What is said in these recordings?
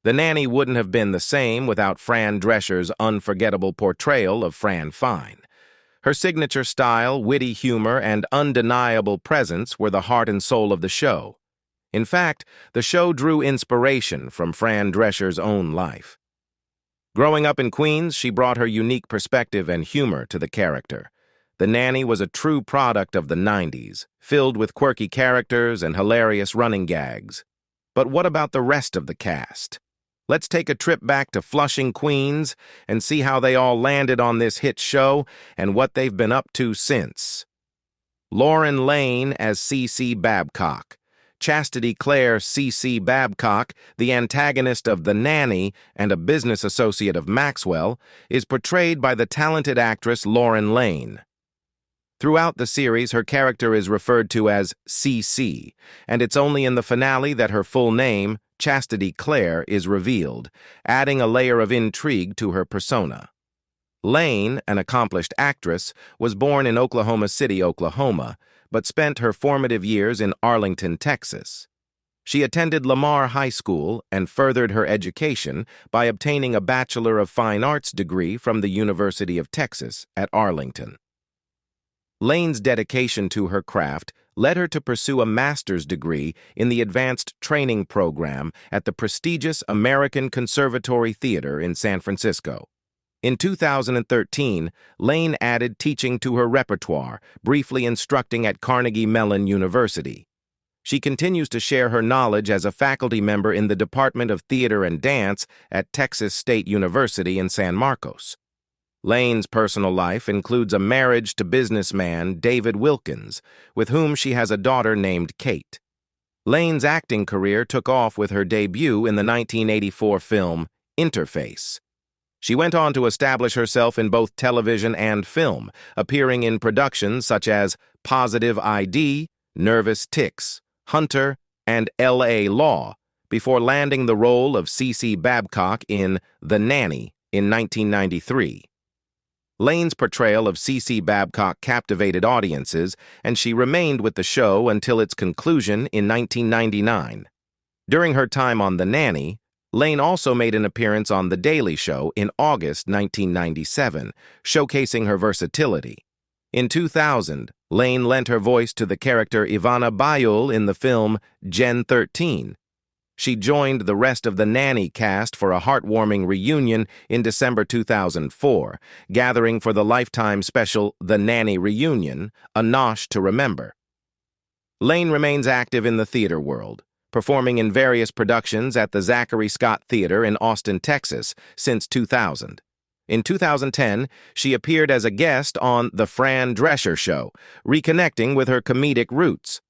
The Nanny wouldn't have been the same without Fran Drescher's unforgettable portrayal of Fran Fine. Her signature style, witty humor, and undeniable presence were the heart and soul of the show. In fact, the show drew inspiration from Fran Drescher's own life. Growing up in Queens, she brought her unique perspective and humor to the character. The Nanny was a true product of the 90s, filled with quirky characters and hilarious running gags. But what about the rest of the cast? Let's take a trip back to Flushing, Queens, and see how they all landed on this hit show and what they've been up to since. Lauren Lane as C.C. Babcock. Chastity Claire C.C. Babcock, the antagonist of The Nanny and a business associate of Maxwell, is portrayed by the talented actress Lauren Lane. Throughout the series, her character is referred to as C.C., and it's only in the finale that her full name, Chastity Claire, is revealed, adding a layer of intrigue to her persona. Lane, an accomplished actress, was born in Oklahoma City, Oklahoma, but spent her formative years in Arlington, Texas. She attended Lamar High School and furthered her education by obtaining a Bachelor of Fine Arts degree from the University of Texas at Arlington. Lane's dedication to her craft led her to pursue a master's degree in the Advanced Training Program at the prestigious American Conservatory Theater in San Francisco. In 2013, Lane added teaching to her repertoire, briefly instructing at Carnegie Mellon University. She continues to share her knowledge as a faculty member in the Department of Theater and Dance at Texas State University in San Marcos. Lane's personal life includes a marriage to businessman David Wilkins, with whom she has a daughter named Kate. Lane's acting career took off with her debut in the 1984 film Interface. She went on to establish herself in both television and film, appearing in productions such as Positive ID, Nervous Tics, Hunter, and L.A. Law, before landing the role of C.C. Babcock in The Nanny in 1993. Lane's portrayal of C.C. Babcock captivated audiences, and she remained with the show until its conclusion in 1999. During her time on The Nanny, Lane also made an appearance on The Daily Show in August 1997, showcasing her versatility. In 2000, Lane lent her voice to the character Ivana Bayul in the film Gen 13. She joined the rest of the Nanny cast for a heartwarming reunion in December 2004, gathering for the Lifetime special The Nanny Reunion, a nosh to remember. Lane remains active in the theater world, performing in various productions at the Zachary Scott Theater in Austin, Texas, since 2000. In 2010, she appeared as a guest on The Fran Drescher Show, reconnecting with her comedic roots.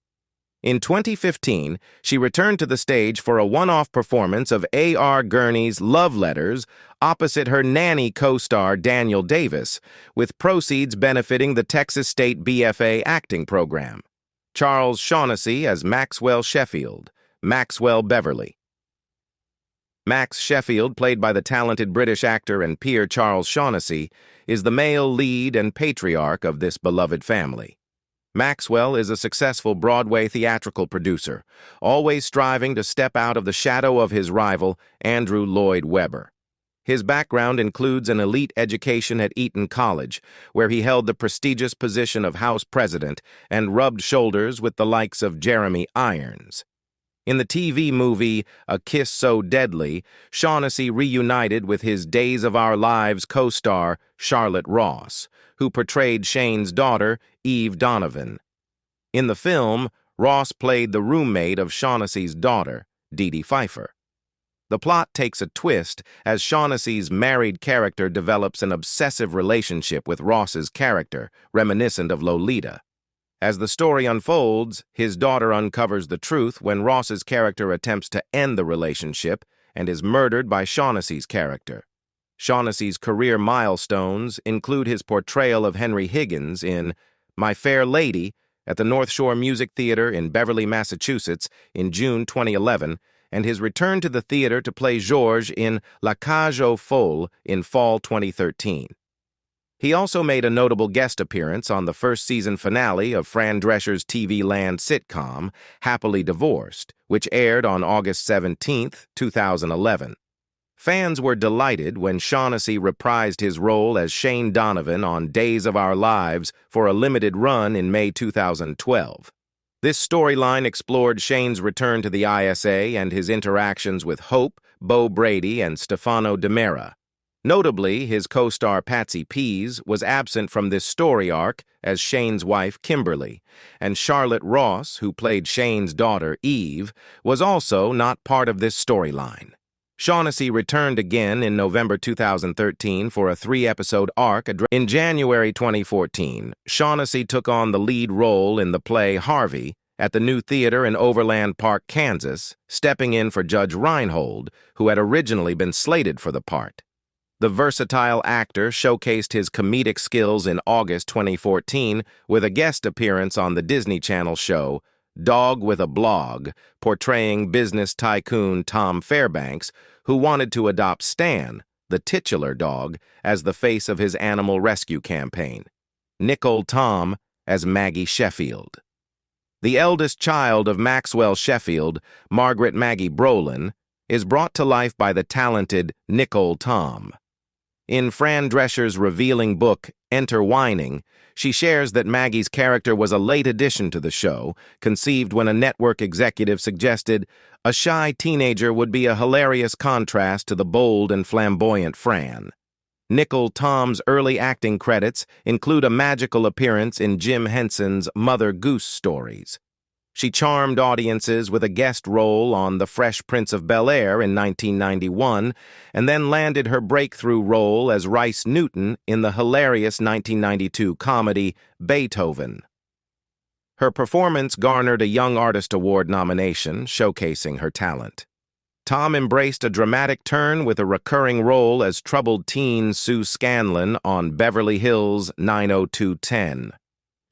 In 2015, she returned to the stage for a one-off performance of A.R. Gurney's Love Letters opposite her Nanny co-star Daniel Davis, with proceeds benefiting the Texas State BFA acting program. Charles Shaughnessy as Maxwell Sheffield, Maxwell Beverly. Max Sheffield, played by the talented British actor and peer Charles Shaughnessy, is the male lead and patriarch of this beloved family. Maxwell is a successful Broadway theatrical producer, always striving to step out of the shadow of his rival, Andrew Lloyd Webber. His background includes an elite education at Eton College, where he held the prestigious position of House President and rubbed shoulders with the likes of Jeremy Irons. In the TV movie A Kiss So Deadly, Shaughnessy reunited with his Days of Our Lives co-star Charlotte Ross, who portrayed Shane's daughter, Eve Donovan. In the film, Ross played the roommate of Shaughnessy's daughter, Dee Dee Pfeiffer. The plot takes a twist as Shaughnessy's married character develops an obsessive relationship with Ross's character, reminiscent of Lolita. As the story unfolds, his daughter uncovers the truth when Ross's character attempts to end the relationship and is murdered by Shaughnessy's character. Shaughnessy's career milestones include his portrayal of Henry Higgins in My Fair Lady at the North Shore Music Theater in Beverly, Massachusetts in June 2011, and his return to the theater to play Georges in La Cage aux Folles in fall 2013. He also made a notable guest appearance on the first season finale of Fran Drescher's TV Land sitcom, Happily Divorced, which aired on August 17, 2011. Fans were delighted when Shaughnessy reprised his role as Shane Donovan on Days of Our Lives for a limited run in May 2012. This storyline explored Shane's return to the ISA and his interactions with Hope, Bo Brady, and Stefano DiMera. Notably, his co-star Patsy Pease was absent from this story arc as Shane's wife Kimberly, and Charlotte Ross, who played Shane's daughter Eve, was also not part of this storyline. Shaughnessy returned again in November 2013 for a 3-episode arc. In January 2014, Shaughnessy took on the lead role in the play Harvey at the new theater in Overland Park, Kansas, stepping in for Judge Reinhold, who had originally been slated for the part. The versatile actor showcased his comedic skills in August 2014 with a guest appearance on the Disney Channel show Dog with a Blog, portraying business tycoon Tom Fairbanks, who wanted to adopt Stan, the titular dog, as the face of his animal rescue campaign. Nicole Tom as Maggie Sheffield. The eldest child of Maxwell Sheffield, Margaret Maggie Brolin, is brought to life by the talented Nicole Tom. In Fran Drescher's revealing book, Enter Whining, she shares that Maggie's character was a late addition to the show, conceived when a network executive suggested a shy teenager would be a hilarious contrast to the bold and flamboyant Fran. Nicole Tom's early acting credits include a magical appearance in Jim Henson's Mother Goose stories. She charmed audiences with a guest role on The Fresh Prince of Bel-Air in 1991, and then landed her breakthrough role as Rice Newton in the hilarious 1992 comedy Beethoven. Her performance garnered a Young Artist Award nomination, showcasing her talent. Tom embraced a dramatic turn with a recurring role as troubled teen Sue Scanlon on Beverly Hills 90210.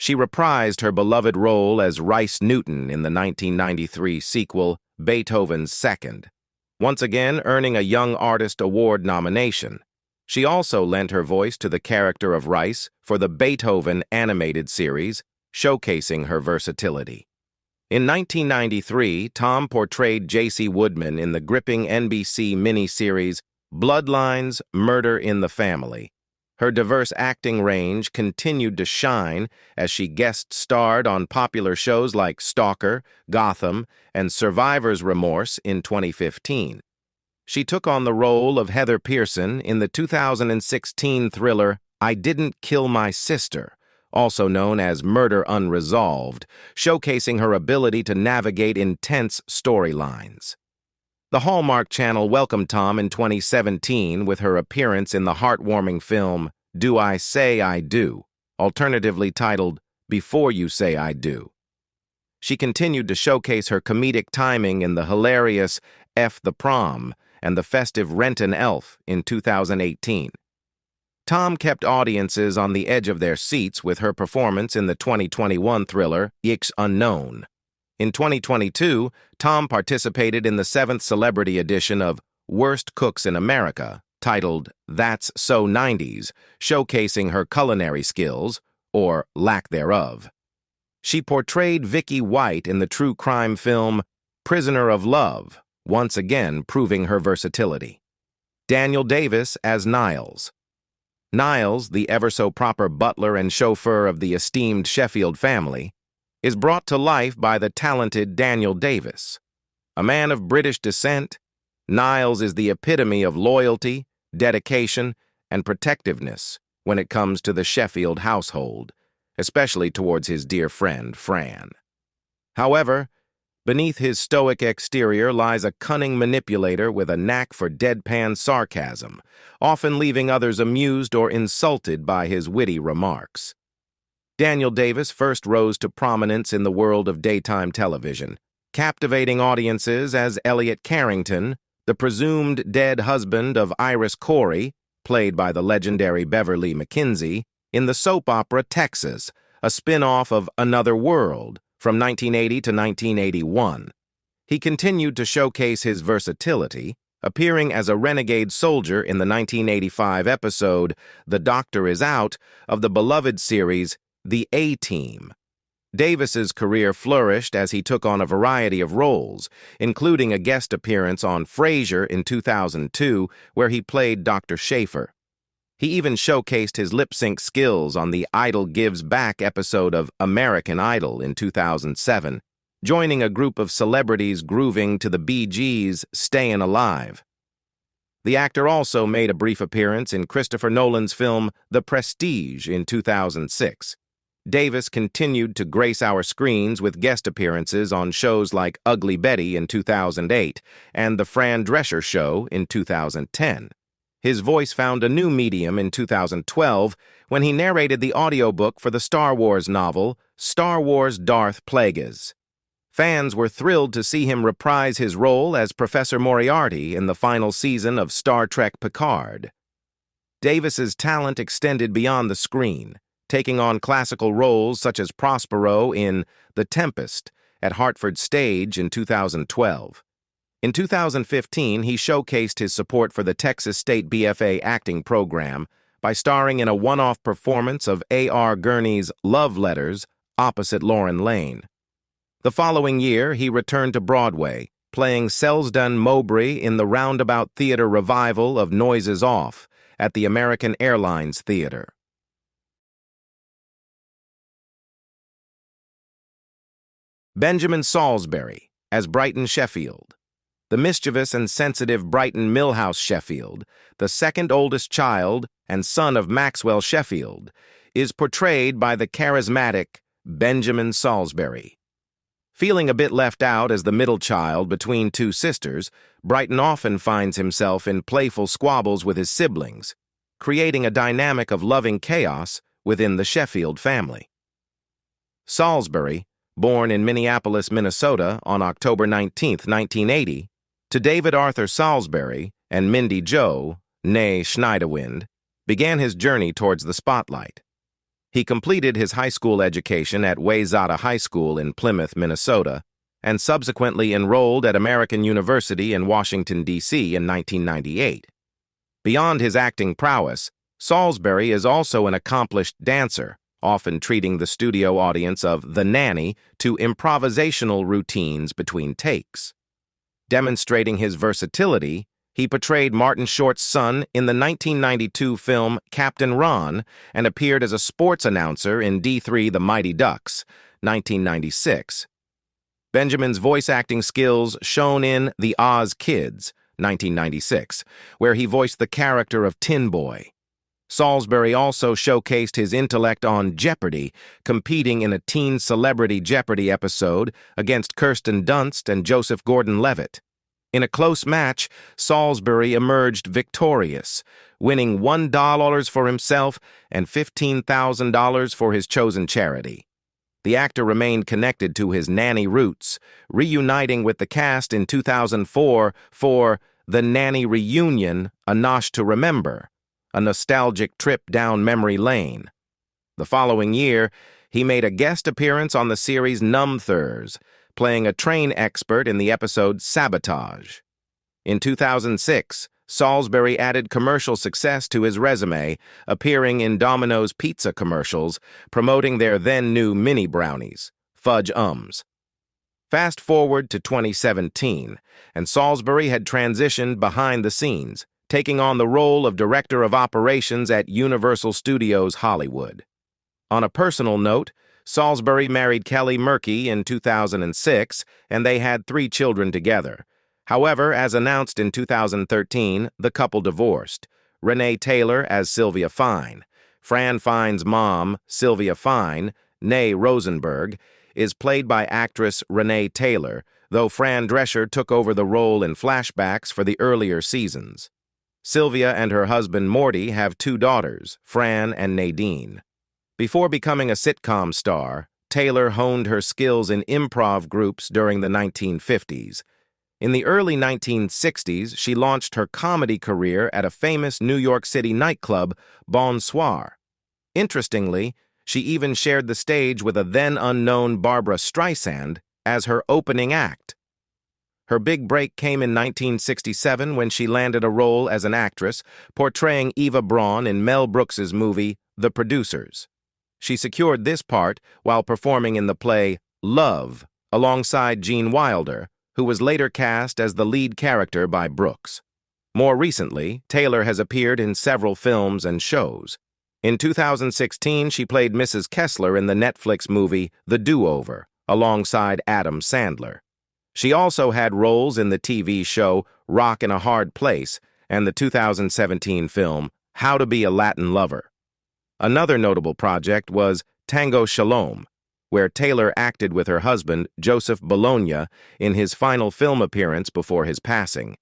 She reprised her beloved role as Rice Newton in the 1993 sequel, Beethoven's Second, once again earning a Young Artist Award nomination. She also lent her voice to the character of Rice for the Beethoven animated series, showcasing her versatility. In 1993, Tom portrayed J.C. Woodman in the gripping NBC miniseries Bloodlines: Murder in the Family. Her diverse acting range continued to shine as she guest-starred on popular shows like Stalker, Gotham, and Survivor's Remorse in 2015. She took on the role of Heather Pearson in the 2016 thriller I Didn't Kill My Sister, also known as Murder Unresolved, showcasing her ability to navigate intense storylines. The Hallmark Channel welcomed Tom in 2017 with her appearance in the heartwarming film Do I Say I Do, alternatively titled Before You Say I Do. She continued to showcase her comedic timing in the hilarious F the Prom and the festive Renton Elf in 2018. Tom kept audiences on the edge of their seats with her performance in the 2021 thriller X Unknown. In 2022, Tom participated in the 7th celebrity edition of Worst Cooks in America, titled That's So 90s, showcasing her culinary skills, or lack thereof. She portrayed Vicky White in the true crime film Prisoner of Love, once again proving her versatility. Daniel Davis as Niles. Niles, the ever-so-proper butler and chauffeur of the esteemed Sheffield family, is brought to life by the talented Daniel Davis. A man of British descent, Niles is the epitome of loyalty, dedication, and protectiveness when it comes to the Sheffield household, especially towards his dear friend, Fran. However, beneath his stoic exterior lies a cunning manipulator with a knack for deadpan sarcasm, often leaving others amused or insulted by his witty remarks. Daniel Davis first rose to prominence in the world of daytime television, captivating audiences as Elliot Carrington, the presumed dead husband of Iris Corey, played by the legendary Beverly McKinsey, in the soap opera Texas, a spin-off of Another World from 1980 to 1981. He continued to showcase his versatility, appearing as a renegade soldier in the 1985 episode The Doctor Is Out of the beloved series The A-Team. Davis's career flourished as he took on a variety of roles, including a guest appearance on Frasier in 2002, where he played Dr. Schaefer. He even showcased his lip-sync skills on the Idol Gives Back episode of American Idol in 2007, joining a group of celebrities grooving to the Bee Gees' Stayin' Alive. The actor also made a brief appearance in Christopher Nolan's film The Prestige in 2006. Davis continued to grace our screens with guest appearances on shows like Ugly Betty in 2008 and The Fran Drescher Show in 2010. His voice found a new medium in 2012 when he narrated the audiobook for the Star Wars novel Star Wars Darth Plagueis. Fans were thrilled to see him reprise his role as Professor Moriarty in the final season of Star Trek Picard. Davis's talent extended beyond the screen, taking on classical roles such as Prospero in The Tempest at Hartford Stage in 2012. In 2015, he showcased his support for the Texas State BFA acting program by starring in a one-off performance of A.R. Gurney's Love Letters opposite Lauren Lane. The following year, he returned to Broadway, playing Selsdon Mowbray in the Roundabout Theater revival of Noises Off at the American Airlines Theater. Benjamin Salsbury as Brighton Sheffield. The mischievous and sensitive Brighton Millhouse Sheffield, the second oldest child and son of Maxwell Sheffield, is portrayed by the charismatic Benjamin Salsbury. Feeling a bit left out as the middle child between two sisters, Brighton often finds himself in playful squabbles with his siblings, creating a dynamic of loving chaos within the Sheffield family. Salsbury, born in Minneapolis, Minnesota on October 19, 1980, to David Arthur Salsbury and Mindy Jo, née Schneiderwind, began his journey towards the spotlight. He completed his high school education at Wayzata High School in Plymouth, Minnesota, and subsequently enrolled at American University in Washington, D.C. in 1998. Beyond his acting prowess, Salsbury is also an accomplished dancer, often treating the studio audience of The Nanny to improvisational routines between takes. Demonstrating his versatility, he portrayed Martin Short's son in the 1992 film Captain Ron and appeared as a sports announcer in D3 The Mighty Ducks, 1996. Benjamin's voice acting skills shone in The Oz Kids, 1996, where he voiced the character of Tin Boy. Salsbury also showcased his intellect on Jeopardy, competing in a teen celebrity Jeopardy episode against Kirsten Dunst and Joseph Gordon-Levitt. In a close match, Salsbury emerged victorious, winning $1 for himself and $15,000 for his chosen charity. The actor remained connected to his nanny roots, reuniting with the cast in 2004 for The Nanny Reunion, A Nosh to Remember, a nostalgic trip down memory lane. The following year, he made a guest appearance on the series Numthurs, playing a train expert in the episode Sabotage. In 2006, Salsbury added commercial success to his resume, appearing in Domino's pizza commercials, promoting their then-new mini brownies, Fudge Ums. Fast forward to 2017, and Salsbury had transitioned behind the scenes, taking on the role of Director of Operations at Universal Studios Hollywood. On a personal note, Salsbury married Kelly Murkey in 2006, and they had 3 children together. However, as announced in 2013, the couple divorced. Renee Taylor as Sylvia Fine. Fran Fine's mom, Sylvia Fine, née Rosenberg, is played by actress Renee Taylor, though Fran Drescher took over the role in flashbacks for the earlier seasons. Sylvia and her husband Morty have 2 daughters, Fran and Nadine. Before becoming a sitcom star, Taylor honed her skills in improv groups during the 1950s. In the early 1960s, she launched her comedy career at a famous New York City nightclub, Bonsoir. Interestingly, she even shared the stage with a then-unknown Barbra Streisand as her opening act. Her big break came in 1967 when she landed a role as an actress, portraying Eva Braun in Mel Brooks's movie The Producers. She secured this part while performing in the play Love alongside Gene Wilder, who was later cast as the lead character by Brooks. More recently, Taylor has appeared in several films and shows. In 2016, she played Mrs. Kessler in the Netflix movie The Do-Over, alongside Adam Sandler. She also had roles in the TV show Rock in a Hard Place and the 2017 film How to Be a Latin Lover. Another notable project was Tango Shalom, where Taylor acted with her husband, Joseph Bologna, in his final film appearance before his passing.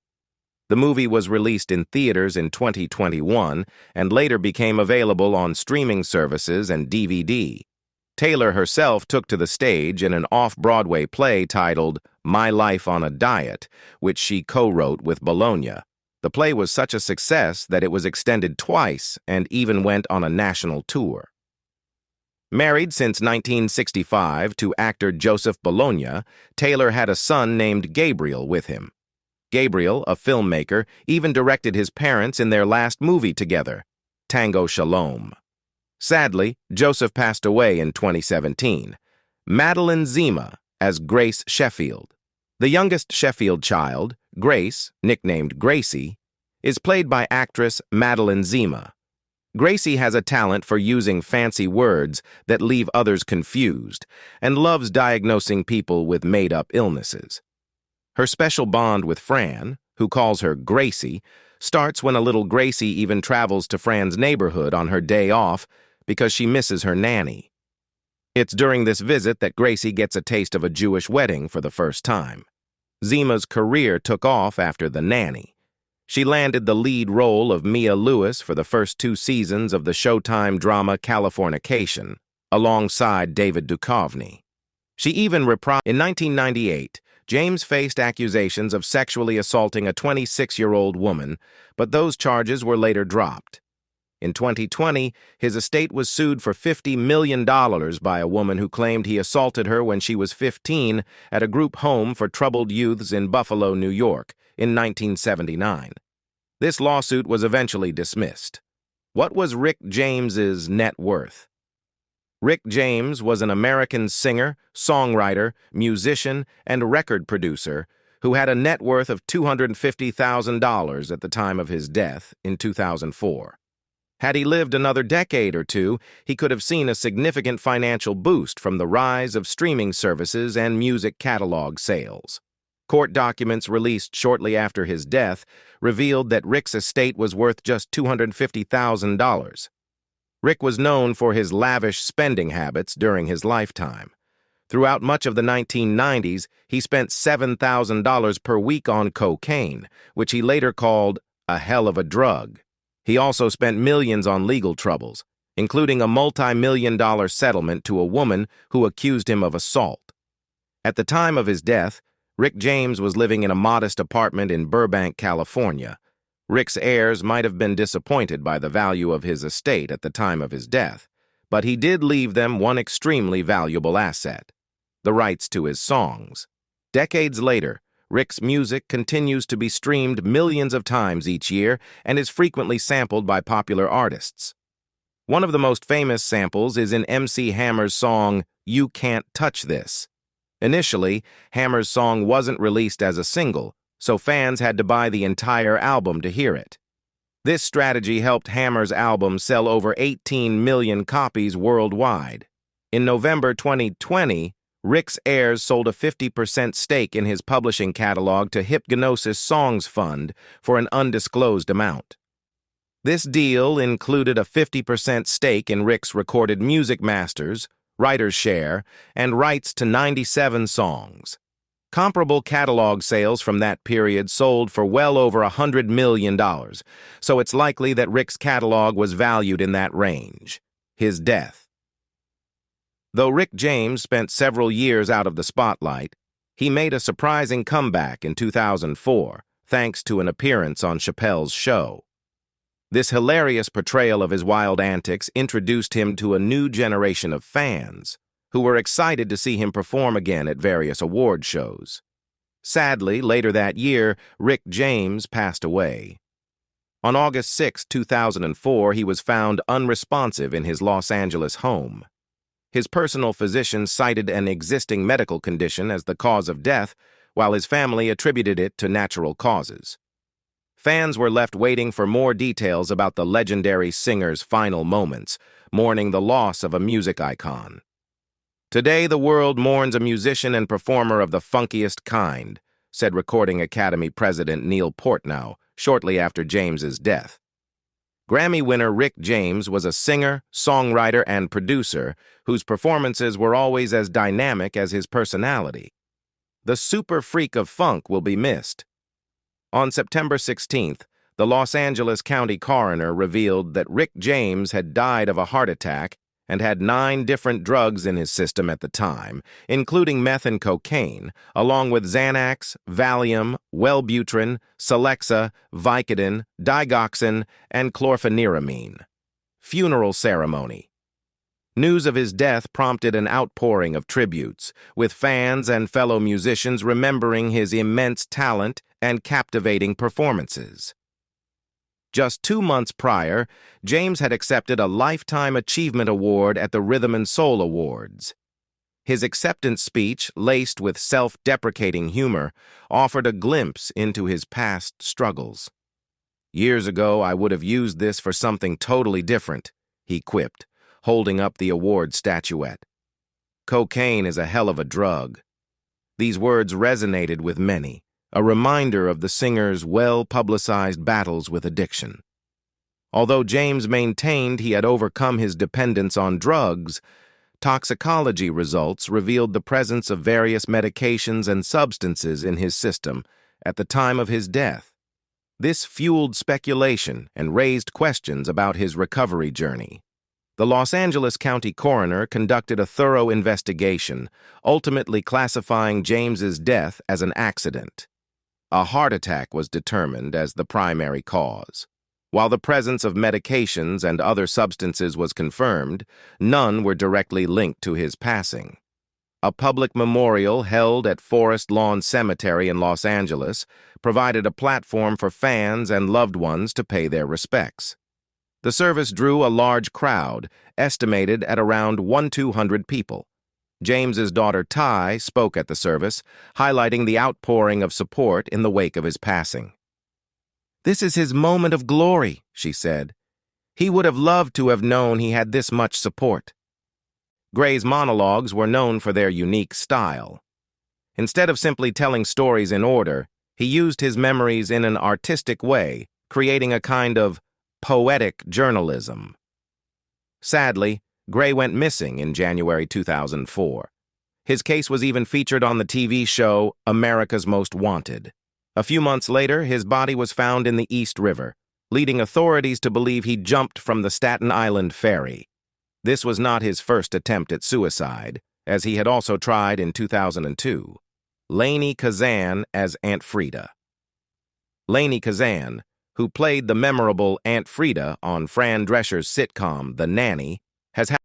The movie was released in theaters in 2021 and later became available on streaming services and DVD. Taylor herself took to the stage in an off-Broadway play titled My Life on a Diet, which she co-wrote with Bologna. The play was such a success that it was extended twice and even went on a national tour. Married since 1965 to actor Joseph Bologna, Taylor had a son named Gabriel with him. Gabriel, a filmmaker, even directed his parents in their last movie together, Tango Shalom. Sadly, Joseph passed away in 2017. Meline Zema as Grace Sheffield. The youngest Sheffield child, Grace, nicknamed Gracie, is played by actress Meline Zema. Gracie has a talent for using fancy words that leave others confused and loves diagnosing people with made-up illnesses. Her special bond with Fran, who calls her Gracie, starts when a little Gracie even travels to Fran's neighborhood on her day off because she misses her nanny. It's during this visit that Gracie gets a taste of a Jewish wedding for the first time. Zema's career took off after The Nanny. She landed the lead role of Mia Lewis for the first 2 seasons of the Showtime drama Californication, alongside David Duchovny. She even reprised. In 1998, James faced accusations of sexually assaulting a 26-year-old woman, but those charges were later dropped. In 2020, his estate was sued for $50 million by a woman who claimed he assaulted her when she was 15 at a group home for troubled youths in Buffalo, New York, in 1979. This lawsuit was eventually dismissed. What was Rick James's net worth? Rick James was an American singer, songwriter, musician, and record producer who had a net worth of $250,000 at the time of his death in 2004. Had he lived another decade or two, he could have seen a significant financial boost from the rise of streaming services and music catalog sales. Court documents released shortly after his death revealed that Rick's estate was worth just $250,000. Rick was known for his lavish spending habits during his lifetime. Throughout much of the 1990s, he spent $7,000 per week on cocaine, which he later called a hell of a drug. He also spent millions on legal troubles, including a multi-million-dollar settlement to a woman who accused him of assault. At the time of his death, Rick James was living in a modest apartment in Burbank, California. Rick's heirs might have been disappointed by the value of his estate at the time of his death, but he did leave them one extremely valuable asset: the rights to his songs. Decades later, Rick's music continues to be streamed millions of times each year and is frequently sampled by popular artists. One of the most famous samples is in MC Hammer's song, You Can't Touch This. Initially, Hammer's song wasn't released as a single, so fans had to buy the entire album to hear it. This strategy helped Hammer's album sell over 18 million copies worldwide. In November 2020, Rick's heirs sold a 50% stake in his publishing catalog to Hypnosis Songs Fund for an undisclosed amount. This deal included a 50% stake in Rick's recorded music masters, writer's share, and rights to 97 songs. Comparable catalog sales from that period sold for well over $100 million, so it's likely that Rick's catalog was valued in that range. His death. Though Rick James spent several years out of the spotlight, he made a surprising comeback in 2004, thanks to an appearance on Chappelle's show. This hilarious portrayal of his wild antics introduced him to a new generation of fans, who were excited to see him perform again at various award shows. Sadly, later that year, Rick James passed away. On August 6, 2004, he was found unresponsive in his Los Angeles home. His personal physician cited an existing medical condition as the cause of death, while his family attributed it to natural causes. Fans were left waiting for more details about the legendary singer's final moments, mourning the loss of a music icon. "Today, the world mourns a musician and performer of the funkiest kind," said Recording Academy President Neil Portnow shortly after James's death. Grammy winner Rick James was a singer, songwriter, and producer whose performances were always as dynamic as his personality. The super freak of funk will be missed. On September 16th, the Los Angeles County coroner revealed that Rick James had died of a heart attack and had 9 different drugs in his system at the time, including meth and cocaine, along with Xanax, Valium, Wellbutrin, Celexa, Vicodin, digoxin, and chlorpheniramine. Funeral ceremony. News of his death prompted an outpouring of tributes, with fans and fellow musicians remembering his immense talent and captivating performances. Just 2 months prior, James had accepted a Lifetime Achievement Award at the Rhythm and Soul Awards. His acceptance speech, laced with self-deprecating humor, offered a glimpse into his past struggles. "Years ago, I would have used this for something totally different," he quipped, holding up the award statuette. "Cocaine is a hell of a drug." These words resonated with many, a reminder of the singer's well-publicized battles with addiction. Although James maintained he had overcome his dependence on drugs, toxicology results revealed the presence of various medications and substances in his system at the time of his death. This fueled speculation and raised questions about his recovery journey. The Los Angeles County coroner conducted a thorough investigation, ultimately classifying James's death as an accident. A heart attack was determined as the primary cause. While the presence of medications and other substances was confirmed, none were directly linked to his passing. A public memorial held at Forest Lawn Cemetery in Los Angeles provided a platform for fans and loved ones to pay their respects. The service drew a large crowd, estimated at around 200 people. James's daughter Ty spoke at the service, highlighting the outpouring of support in the wake of his passing. "This is his moment of glory," she said. "He would have loved to have known he had this much support." Gray's monologues were known for their unique style. Instead of simply telling stories in order, he used his memories in an artistic way, creating a kind of poetic journalism. Sadly, Gray went missing in January 2004. His case was even featured on the TV show America's Most Wanted. A few months later, his body was found in the East River, leading authorities to believe he jumped from the Staten Island ferry. This was not his first attempt at suicide, as he had also tried in 2002. Lainie Kazan as Aunt Frida. Lainie Kazan, who played the memorable Aunt Frida on Fran Drescher's sitcom The Nanny, has had